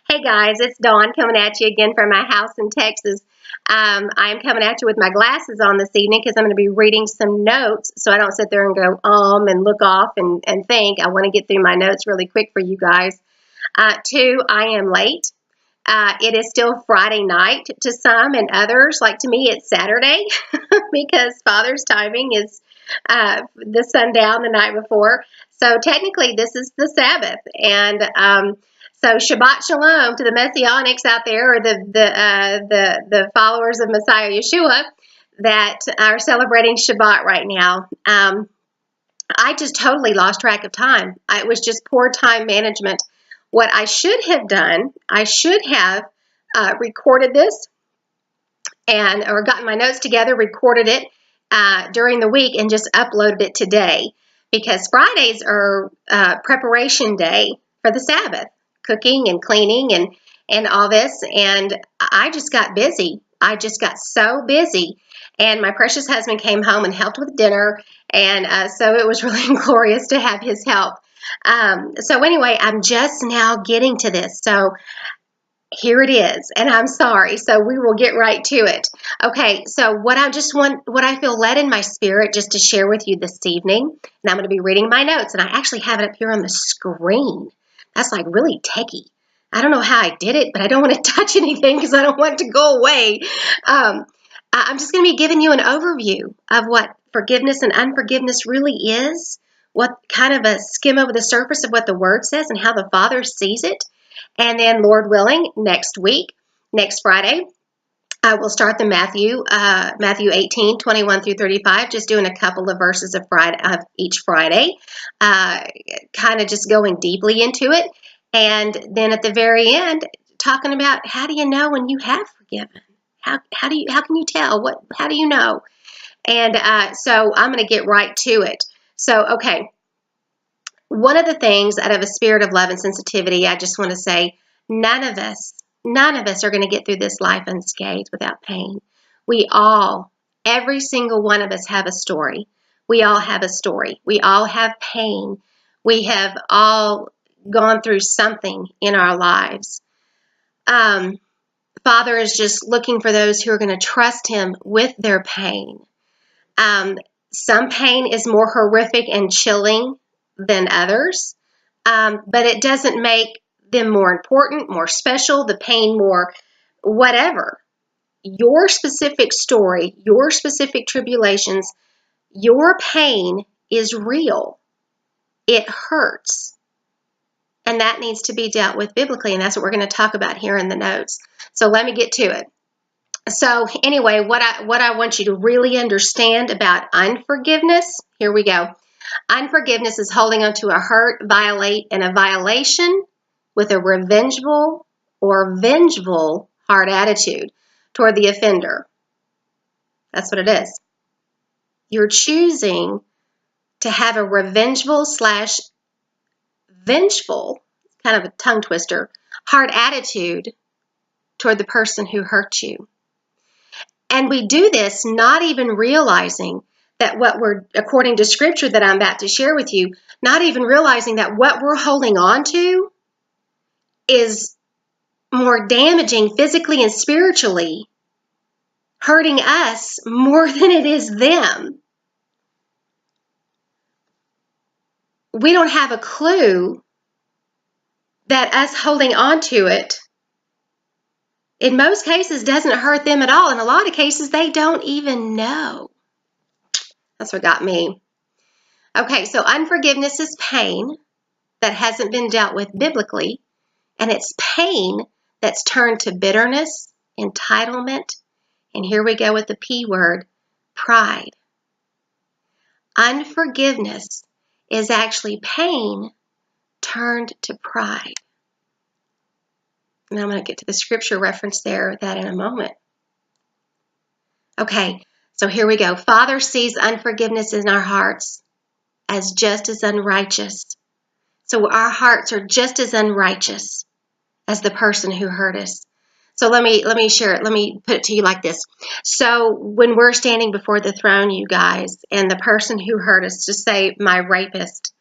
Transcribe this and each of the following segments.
Hey guys, it's Dawn coming at you again from my house in Texas. I'm coming at you with my glasses on this evening because I'm going to be reading some notes so I don't sit there and go and look off and think. I want to get through my notes really quick for you guys. Two, I am late. It is still Friday night to some, and others, like to me, it's Saturday because Father's timing is the sundown the night before. So technically, this is the Sabbath, and so Shabbat Shalom to the Messianics out there, or the followers of Messiah Yeshua that are celebrating Shabbat right now. I just totally lost track of time. It was just poor time management. What I should have done, I should have recorded this or gotten my notes together, recorded it during the week, and just uploaded it today, because Fridays are preparation day for the Sabbath, cooking and cleaning and all this. And I just got busy. I just got so busy. And my precious husband came home and helped with dinner. And so it was really glorious to have his help. So anyway, I'm just now getting to this. So here it is, and I'm sorry. So we will get right to it. Okay, so what I feel led in my spirit just to share with you this evening, and I'm going to be reading my notes, and I actually have it up here on the screen. That's like really techie. I don't know how I did it, but I don't want to touch anything because I don't want it to go away. I'm just going to be giving you an overview of what forgiveness and unforgiveness really is, what kind of a skim over the surface of what the Word says and how the Father sees it. And then, Lord willing, next Friday, I will start the Matthew 18, 21 through 35, just doing a couple of verses of each Friday, kind of just going deeply into it. And then at the very end, talking about how do you know when you have forgiven? How can you tell? How do you know? And so I'm going to get right to it. So, okay. One of the things, out of a spirit of love and sensitivity, I just want to say, none of us are going to get through this life unscathed without pain. Every single one of us have a story. We all have a story. We all have pain. We have all gone through something in our lives. Father is just looking for those who are going to trust Him with their pain. Some pain is more horrific and chilling than others, but it doesn't make them more important, more special, the pain more whatever. Your specific story, your specific tribulations, your pain is real. It hurts. And that needs to be dealt with biblically, and that's what we're going to talk about here in the notes. So let me get to it. So anyway, what I want you to really understand about unforgiveness, here we go. Unforgiveness is holding on to a hurt, violation with a revengeful or vengeful heart attitude toward the offender. That's what it is. You're choosing to have a revengeful / vengeful, kind of a tongue twister, heart attitude toward the person who hurt you. And we do this not even realizing that according to scripture that I'm about to share with you, not even realizing that what we're holding on to is more damaging physically and spiritually, hurting us more than it is them. We don't have a clue that us holding on to it, in most cases, doesn't hurt them at all. In a lot of cases, they don't even know. That's what got me. Okay, so unforgiveness is pain that hasn't been dealt with biblically, and it's pain that's turned to bitterness, entitlement, and here we go with the P word, pride. Unforgiveness is actually pain turned to pride. And I'm going to get to the scripture reference there, that in a moment. Okay, so here we go. Father sees unforgiveness in our hearts as just as unrighteous. So our hearts are just as unrighteous as the person who hurt us. So let me share it. Let me put it to you like this. So when we're standing before the throne, you guys, and the person who hurt us, just say my rapist,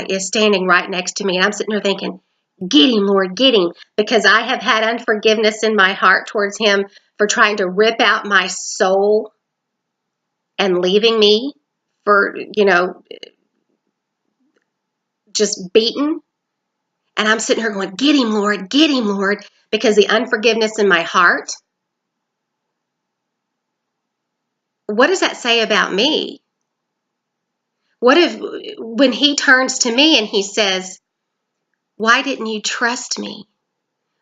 is standing right next to me, and I'm sitting there thinking, Get him, Lord, get him. Because I have had unforgiveness in my heart towards him for trying to rip out my soul and leaving me for, just beaten. And I'm sitting here going, get him, Lord, because the unforgiveness in my heart. What does that say about me? What if when he turns to me and he says, why didn't you trust me?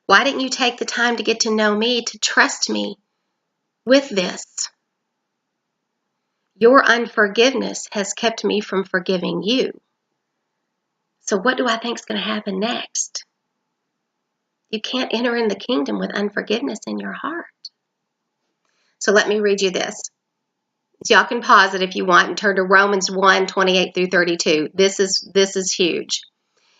Why didn't you take the time to get to know me, to trust me with this? Your unforgiveness has kept me from forgiving you. So what do I think is going to happen next? You can't enter in the kingdom with unforgiveness in your heart. So let me read you this. So y'all can pause it if you want and turn to Romans 1:28 through 32. This is huge.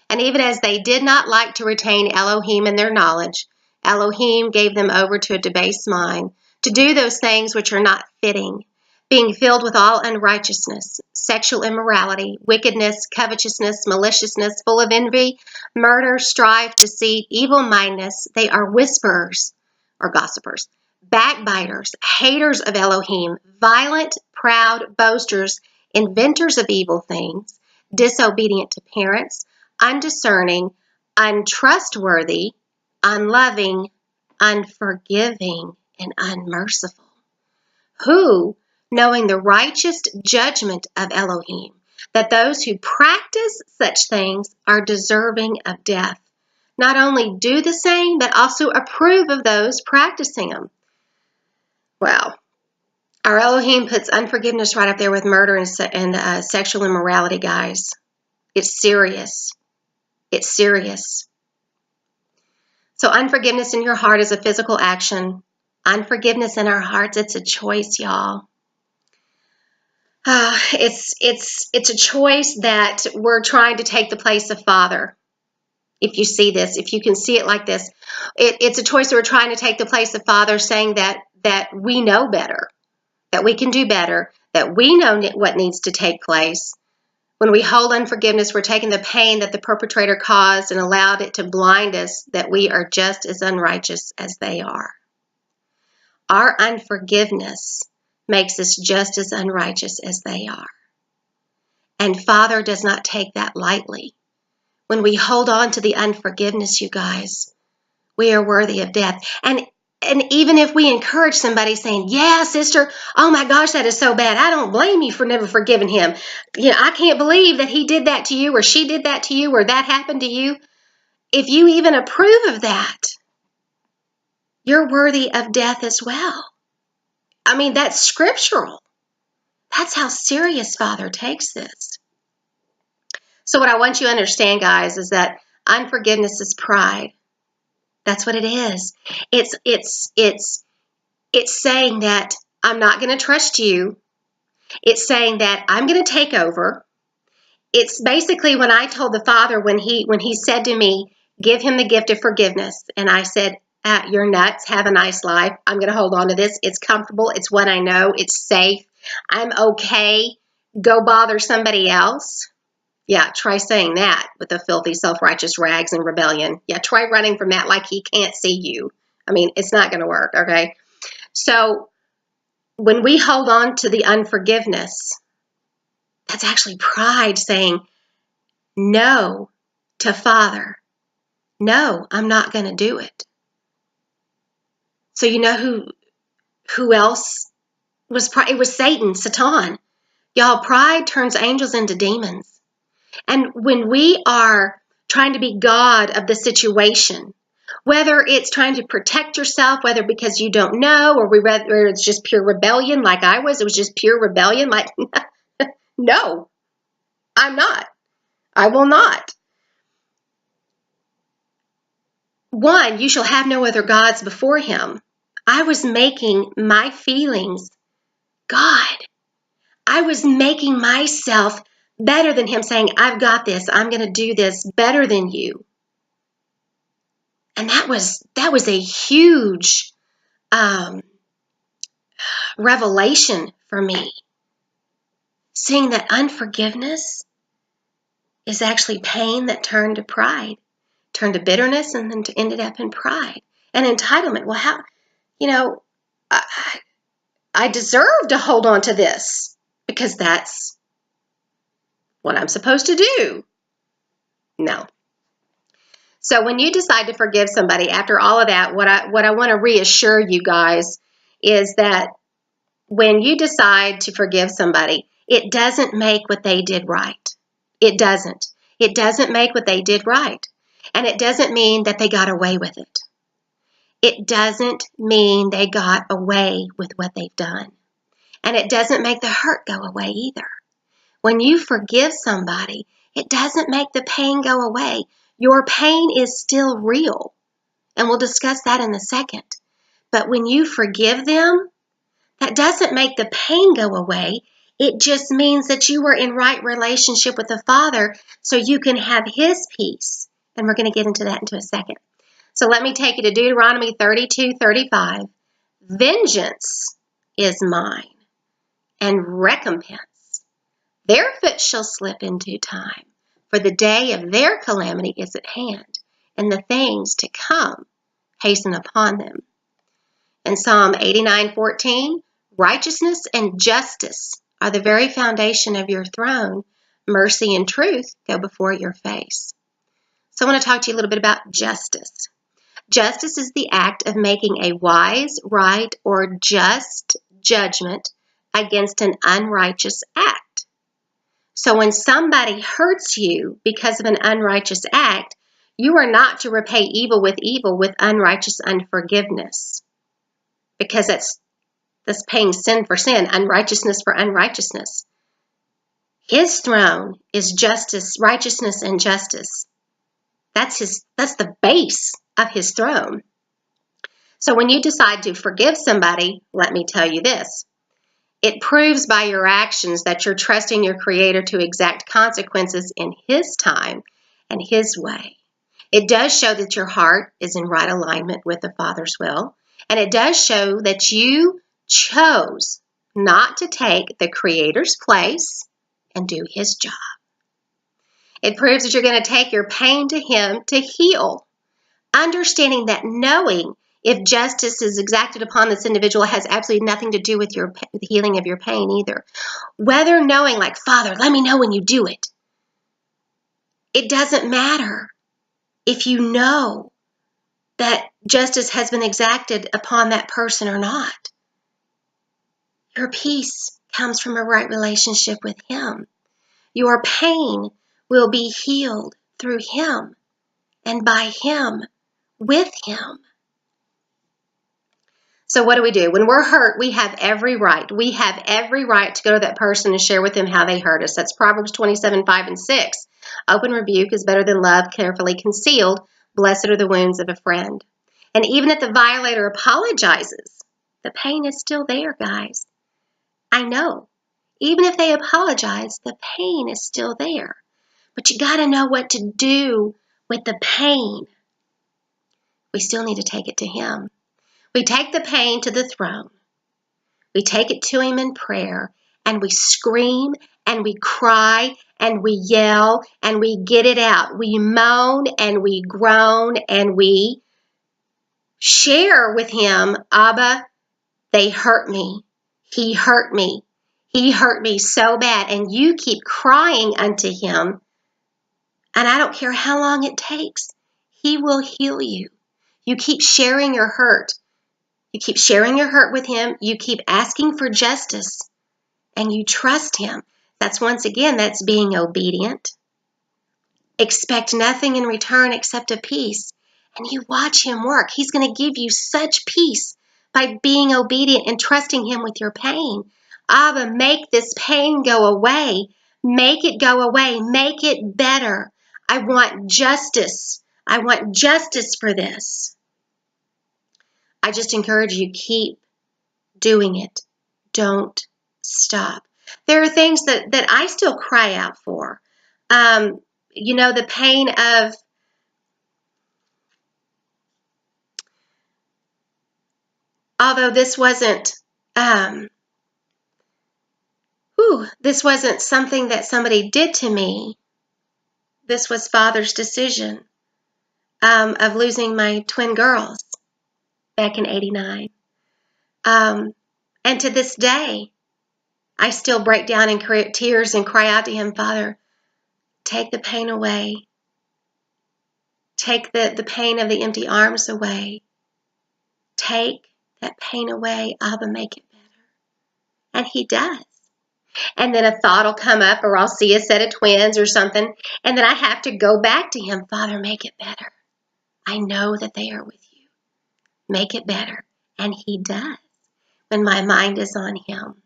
And even as they did not like to retain Elohim in their knowledge, Elohim gave them over to a debased mind, to do those things which are not fitting, being filled with all unrighteousness, sexual immorality, wickedness, covetousness, maliciousness, full of envy, murder, strife, deceit, evil-mindedness. They are whisperers or gossipers, backbiters, haters of Elohim, violent, proud, boasters, inventors of evil things, disobedient to parents, undiscerning, untrustworthy, unloving, unforgiving, and unmerciful, who, knowing the righteous judgment of Elohim, that those who practice such things are deserving of death, not only do the same, but also approve of those practicing them. Wow. Our Elohim puts unforgiveness right up there with murder and sexual immorality, guys. It's serious. It's serious. So unforgiveness in your heart is a physical action. Unforgiveness in our hearts, it's a choice, y'all. It's a choice that we're trying to take the place of Father. If you see this, if you can see it like this, it's a choice that we're trying to take the place of Father, saying that we know better, that we can do better, that we know what needs to take place. When we hold unforgiveness, we're taking the pain that the perpetrator caused and allowed it to blind us that we are just as unrighteous as they are. Our unforgiveness makes us just as unrighteous as they are. And Father does not take that lightly. When we hold on to the unforgiveness, you guys, we are worthy of death. And even if we encourage somebody saying, yeah, sister, oh my gosh, that is so bad. I don't blame you for never forgiving him. I can't believe that he did that to you, or she did that to you, or that happened to you. If you even approve of that, you're worthy of death as well. I mean, that's scriptural. That's how serious Father takes this. So what I want you to understand, guys, is that unforgiveness is pride. That's what it is. It's saying that I'm not going to trust you. It's saying that I'm going to take over. It's basically when I told the Father, when he said to me, give him the gift of forgiveness. And I said, you're nuts. Have a nice life. I'm going to hold on to this. It's comfortable. It's what I know. It's safe. I'm okay. Go bother somebody else. Yeah, try saying that with the filthy, self-righteous rags and rebellion. Yeah, try running from that like he can't see you. I mean, it's not going to work, okay? So when we hold on to the unforgiveness, that's actually pride saying no to Father. No, I'm not going to do it. So you know who else was pride? It was Satan. Y'all, pride turns angels into demons. And when we are trying to be God of the situation, whether it's trying to protect yourself, whether because you don't know, or whether it's just pure rebellion like I was, it was just pure rebellion, like, no, I'm not. I will not. One, you shall have no other gods before him. I was making my feelings God. I was making myself better than him, saying, I've got this. I'm going to do this better than you. And that was a huge revelation for me. Seeing that unforgiveness is actually pain that turned to pride. turned to bitterness, and then ended up in pride and entitlement. Well, how, you know, I deserve to hold on to this because that's what I'm supposed to do. No. So when you decide to forgive somebody after all of that, what I want to reassure you guys is that when you decide to forgive somebody, it doesn't make what they did right. It doesn't. It doesn't make what they did right. And it doesn't mean that they got away with it. It doesn't mean they got away with what they've done. And it doesn't make the hurt go away either. When you forgive somebody, it doesn't make the pain go away. Your pain is still real. And we'll discuss that in a second. But when you forgive them, that doesn't make the pain go away. It just means that you were in right relationship with the Father so you can have His peace. And we're going to get into that into a second. So let me take you to Deuteronomy 32:35. Vengeance is mine, and recompense. Their foot shall slip in due time, for the day of their calamity is at hand, and the things to come hasten upon them. In Psalm 89:14, righteousness and justice are the very foundation of your throne. Mercy and truth go before your face. So I want to talk to you a little bit about justice. Justice is the act of making a wise, right, or just judgment against an unrighteous act. So when somebody hurts you because of an unrighteous act, you are not to repay evil with unrighteous unforgiveness. Because that's paying sin for sin, unrighteousness for unrighteousness. His throne is justice, righteousness, and justice. That's the base of his throne. So when you decide to forgive somebody, let me tell you this. It proves by your actions that you're trusting your Creator to exact consequences in His time and His way. It does show that your heart is in right alignment with the Father's will. And it does show that you chose not to take the Creator's place and do His job. It proves that you're going to take your pain to Him to heal. Understanding that knowing if justice is exacted upon this individual has absolutely nothing to do with the healing of your pain either. Whether knowing, like, Father, let me know when you do it. It doesn't matter if you know that justice has been exacted upon that person or not. Your peace comes from a right relationship with Him. Your pain will be healed through Him and by Him, with Him. So what do? When we're hurt, we have every right. We have every right to go to that person and share with them how they hurt us. That's Proverbs 27:5-6. Open rebuke is better than love carefully concealed. Blessed are the wounds of a friend. And even if the violator apologizes, the pain is still there, guys. I know. Even if they apologize, the pain is still there. But you got to know what to do with the pain. We still need to take it to Him. We take the pain to the throne. We take it to Him in prayer, and we scream, and we cry, and we yell, and we get it out. We moan, and we groan, and we share with Him, Abba, they hurt me. He hurt me. He hurt me so bad. And you keep crying unto Him, and I don't care how long it takes. He will heal you. You keep sharing your hurt. You keep sharing your hurt with Him. You keep asking for justice, and you trust Him. That's being obedient. Expect nothing in return except a peace, and you watch Him work. He's going to give you such peace by being obedient and trusting Him with your pain. Abba, make this pain go away. Make it go away. Make it better. I want justice. I want justice for this. I just encourage you, keep doing it. Don't stop. There are things that I still cry out for. The pain of although this wasn't something that somebody did to me. This was Father's decision. of losing my twin girls back in '89. And to this day, I still break down in tears and cry out to him, Father, take the pain away. Take the pain of the empty arms away. Take that pain away. Abba, make it better. And he does. And then a thought will come up, or I'll see a set of twins or something, and then I have to go back to him. Father, make it better. I know that they are with you. Make it better. And he does when my mind is on him.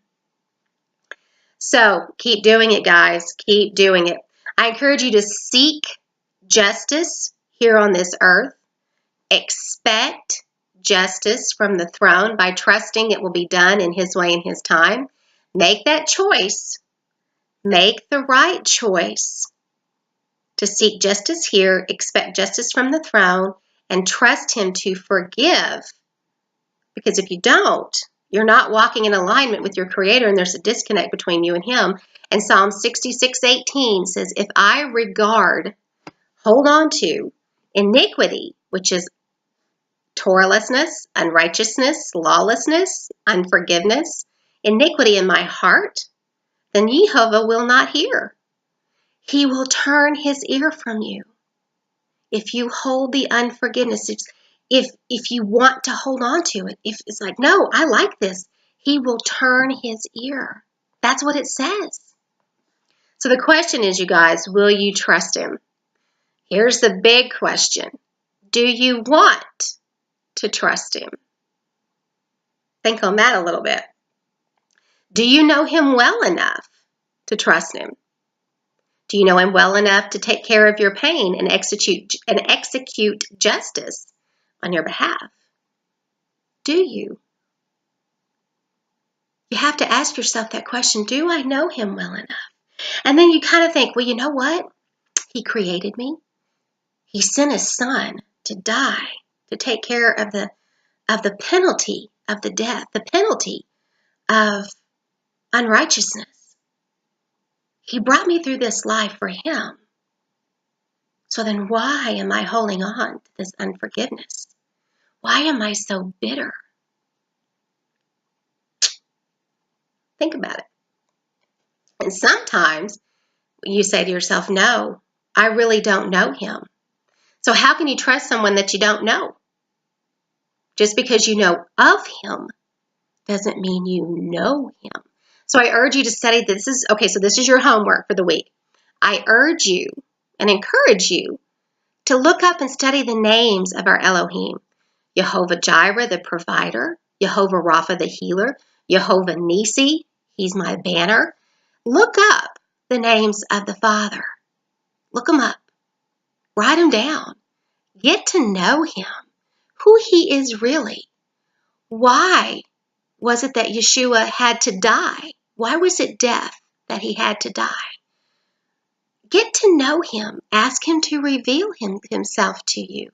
So keep doing it, guys. Keep doing it. I encourage you to seek justice here on this earth. Expect justice from the throne by trusting it will be done in his way and his time. Make that choice. Make the right choice to seek justice here, expect justice from the throne, and trust him to forgive. Because if you don't, you're not walking in alignment with your Creator, and there's a disconnect between you and him. And Psalm 66:18 says, if I hold on to iniquity, which is Torahlessness, unrighteousness, lawlessness, unforgiveness, iniquity in my heart, then Jehovah will not hear. He will turn his ear from you. If you hold the unforgiveness, if you want to hold on to it, if it's like, no, I like this, he will turn his ear. That's what it says. So the question is, you guys, will you trust him? Here's the big question. Do you want to trust him? Think on that a little bit. Do you know him well enough to trust him? Do you know him well enough to take care of your pain and execute justice on your behalf? Do you? You have to ask yourself that question. Do I know him well enough? And then you kind of think, well, you know what? He created me. He sent his son to die, to take care of the penalty of the death, the penalty of unrighteousness. He brought me through this life for him. So then why am I holding on to this unforgiveness? Why am I so bitter? Think about it. And sometimes you say to yourself, no, I really don't know him. So how can you trust someone that you don't know? Just because you know of him doesn't mean you know him. So I urge you to study this. So this is your homework for the week. I urge you and encourage you to look up and study the names of our Elohim. Jehovah Jireh, the provider. Jehovah Rapha, the healer. Jehovah Nisi, he's my banner. Look up the names of the Father. Look them up. Write them down. Get to know him, who he is really. Why was it that Yeshua had to die? Why was it death that he had to die? Get to know him. Ask him to reveal himself to you.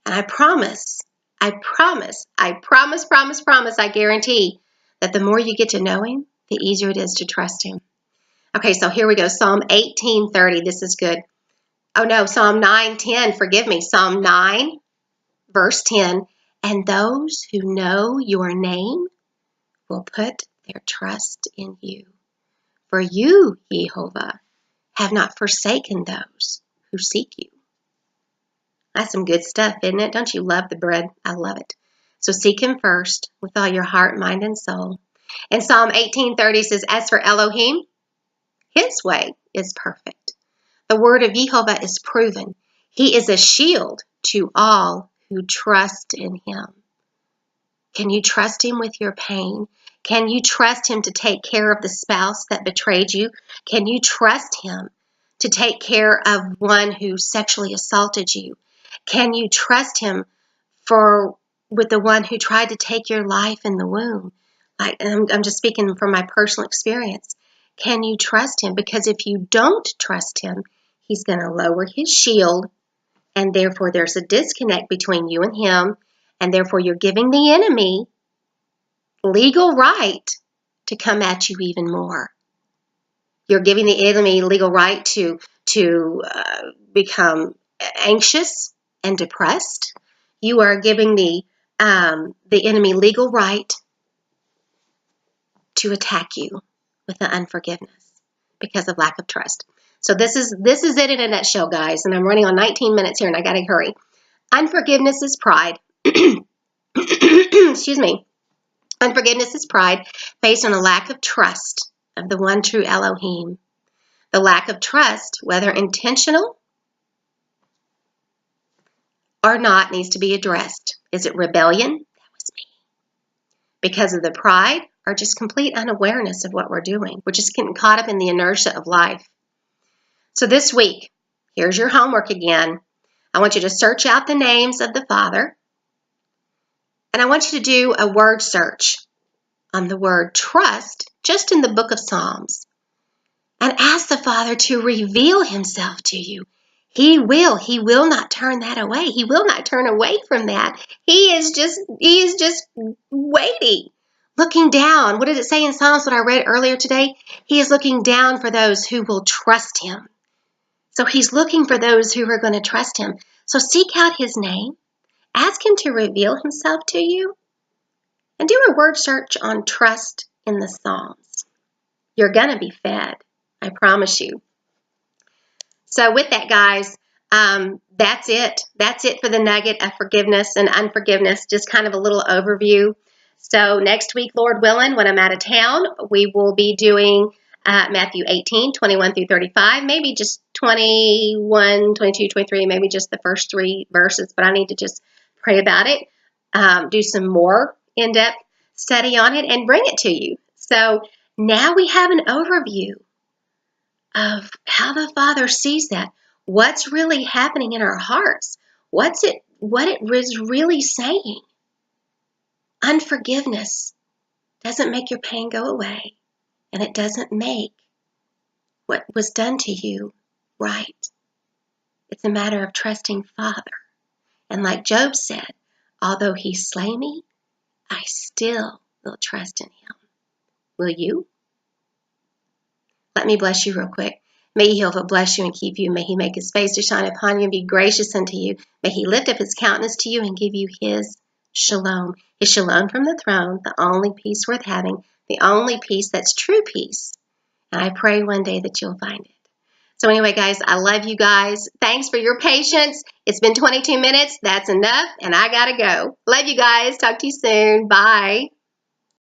And I promise, I guarantee that the more you get to know him, the easier it is to trust him. Okay, so here we go. Psalm 18:30. This is good. Oh no, Psalm 9:10. Forgive me. Psalm 9, verse 10. And those who know your name will put their trust in you. For you, Jehovah, have not forsaken those who seek you. That's some good stuff, isn't it? Don't you love the bread? I love it. So seek him first with all your heart, mind, and soul. And Psalm 18:30 says, as for Elohim, his way is perfect. The word of Jehovah is proven. He is a shield to all who trust in him. Can you trust him with your pain? Can you trust him to take care of the spouse that betrayed you? Can you trust him to take care of one who sexually assaulted you? Can you trust him with the one who tried to take your life in the womb? I'm just speaking from my personal experience. Can you trust him? Because if you don't trust him, he's going to lower his shield, and therefore there's a disconnect between you and him, and therefore you're giving the enemy legal right to come at you even more. You're giving the enemy legal right to become anxious and depressed. You are giving the enemy legal right to attack you with the unforgiveness because of lack of trust. So this is it in a nutshell, guys. And I'm running on 19 minutes here, and I got to hurry. Unforgiveness is pride. Excuse me. Unforgiveness is pride based on a lack of trust of the one true Elohim. The lack of trust, whether intentional or not, needs to be addressed. Is it rebellion? That was me. Because of the pride or just complete unawareness of what we're doing. We're just getting caught up in the inertia of life. So this week, here's your homework again. I want you to search out the names of the Father. And I want you to do a word search on the word trust just in the book of Psalms. And ask the Father to reveal himself to you. He will not turn that away. He will not turn away from that. He is just waiting, looking down. What did it say in Psalms, what I read earlier today? He is looking down for those who will trust him. So he's looking for those who are going to trust him. So seek out his name. Ask him to reveal himself to you. And do a word search on trust in the Psalms. You're going to be fed. I promise you. So with that, guys, that's it. That's it for the nugget of forgiveness and unforgiveness, just kind of a little overview. So next week, Lord willing, when I'm out of town, we will be doing Matthew 18, 21 through 35, maybe just 21, 22, 23, maybe just the first 3 verses, but I need to just pray about it, do some more in-depth study on it, and bring it to you. So now we have an overview of how the Father sees that. What's really happening in our hearts? What it was really saying. Unforgiveness doesn't make your pain go away, and it doesn't make what was done to you right. It's a matter of trusting Father. And like Job said, although he slay me, I still will trust in him. Will you? Let me bless you real quick. May Jehovah bless you and keep you. May he make his face to shine upon you and be gracious unto you. May he lift up his countenance to you and give you his shalom. His shalom from the throne, the only peace worth having, the only peace that's true peace. And I pray one day that you'll find it. So anyway, guys, I love you guys. Thanks for your patience. It's been 22 minutes. That's enough, and I got to go. Love you guys. Talk to you soon. Bye.